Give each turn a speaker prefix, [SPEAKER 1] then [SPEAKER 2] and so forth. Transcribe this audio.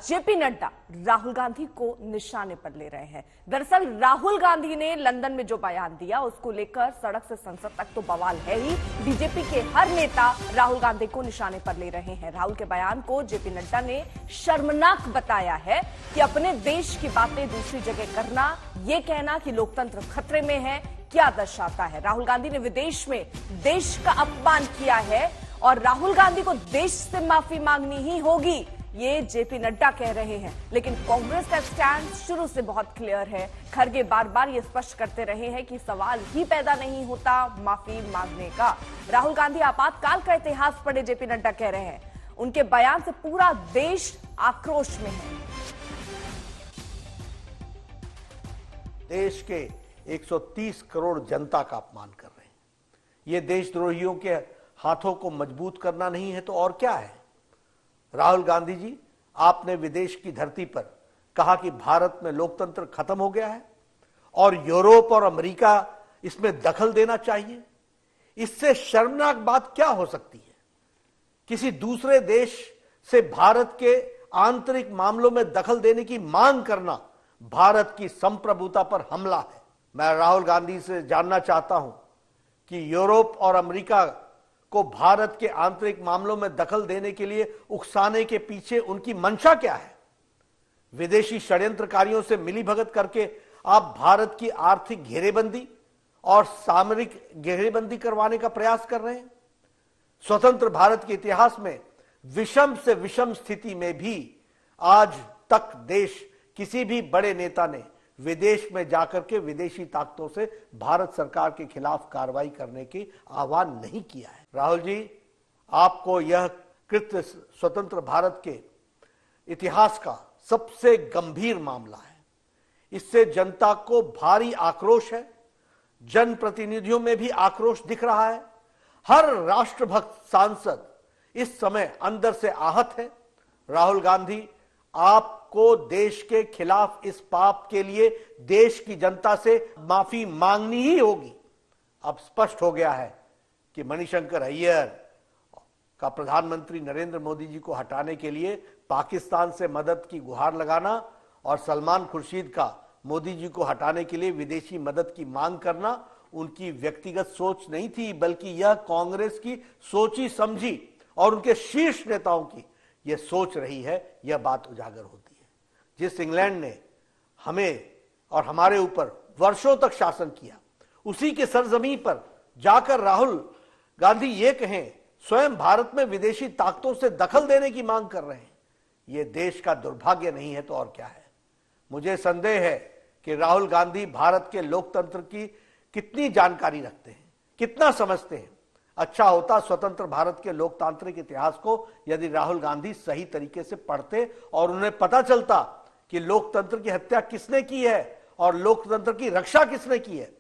[SPEAKER 1] JP Nadda Rahul Gandhi को निशाने पर ले रहे हैं। दरअसल राहुल गांधी ने लंदन में जो बयान दिया उसको लेकर सड़क से संसद तक तो बवाल है ही। बीजेपी के हर नेता राहुल गांधी को निशाने पर ले रहे हैं। राहुल के बयान को जेपी नड्डा ने शर्मनाक बताया है कि अपने देश की बातें दूसरी जगह करना, ये कहना कि लोकतंत्र खतरे में है, क्या दर्शाता है। राहुल गांधी ने विदेश में देश का अपमान किया है और राहुल गांधी को देश से माफी मांगनी ही होगी, ये जेपी नड्डा कह रहे हैं। लेकिन कांग्रेस का स्टैंड शुरू से बहुत क्लियर है। खरगे बार बार ये स्पष्ट करते रहे हैं कि सवाल ही पैदा नहीं होता माफी मांगने का। राहुल गांधी आपातकाल का इतिहास पढ़े, जेपी नड्डा कह रहे हैं। उनके बयान से पूरा देश आक्रोश में है।
[SPEAKER 2] देश के 130 करोड़ जनता का अपमान कर रहे हैं। ये देशद्रोहियों के हाथों को मजबूत करना नहीं है तो और क्या है। राहुल गांधी जी, आपने विदेश की धरती पर कहा कि भारत में लोकतंत्र खत्म हो गया है और यूरोप और अमेरिका इसमें दखल देना चाहिए। इससे शर्मनाक बात क्या हो सकती है। किसी दूसरे देश से भारत के आंतरिक मामलों में दखल देने की मांग करना भारत की संप्रभुता पर हमला है। मैं राहुल गांधी से जानना चाहता हूं कि यूरोप और अमेरिका को भारत के आंतरिक मामलों में दखल देने के लिए उकसाने के पीछे उनकी मंशा क्या है। विदेशी षड्यंत्रकारियों से मिलीभगत करके आप भारत की आर्थिक घेरेबंदी और सामरिक घेरेबंदी करवाने का प्रयास कर रहे हैं। स्वतंत्र भारत के इतिहास में विषम से विषम स्थिति में भी आज तक देश किसी भी बड़े नेता ने विदेश में जाकर के विदेशी ताकतों से भारत सरकार के खिलाफ कार्रवाई करने की आह्वान नहीं किया है। राहुल जी, आपको यह कृत्य स्वतंत्र भारत के इतिहास का सबसे गंभीर मामला है। इससे जनता को भारी आक्रोश है। जनप्रतिनिधियों में भी आक्रोश दिख रहा है। हर राष्ट्रभक्त सांसद इस समय अंदर से आहत है। राहुल गांधी, आपको देश के खिलाफ इस पाप के लिए देश की जनता से माफी मांगनी ही होगी। अब स्पष्ट हो गया है कि मणिशंकर अय्यर का प्रधानमंत्री नरेंद्र मोदी जी को हटाने के लिए पाकिस्तान से मदद की गुहार लगाना और सलमान खुर्शीद का मोदी जी को हटाने के लिए विदेशी मदद की मांग करना उनकी व्यक्तिगत सोच नहीं थी, बल्कि यह कांग्रेस की सोची समझी और उनके शीर्ष नेताओं की यह सोच रही है। यह बात उजागर होती है। जिस इंग्लैंड ने हमें और हमारे ऊपर वर्षों तक शासन किया, उसी के सरजमीन पर जाकर राहुल गांधी ये कहें स्वयं भारत में विदेशी ताकतों से दखल देने की मांग कर रहे हैं, यह देश का दुर्भाग्य नहीं है तो और क्या है। मुझे संदेह है कि राहुल गांधी भारत के लोकतंत्र की कितनी जानकारी रखते हैं, कितना समझते हैं। अच्छा होता स्वतंत्र भारत के लोकतांत्रिक इतिहास को यदि राहुल गांधी सही तरीके से पढ़ते और उन्हें पता चलता कि लोकतंत्र की हत्या किसने की है और लोकतंत्र की रक्षा किसने की है।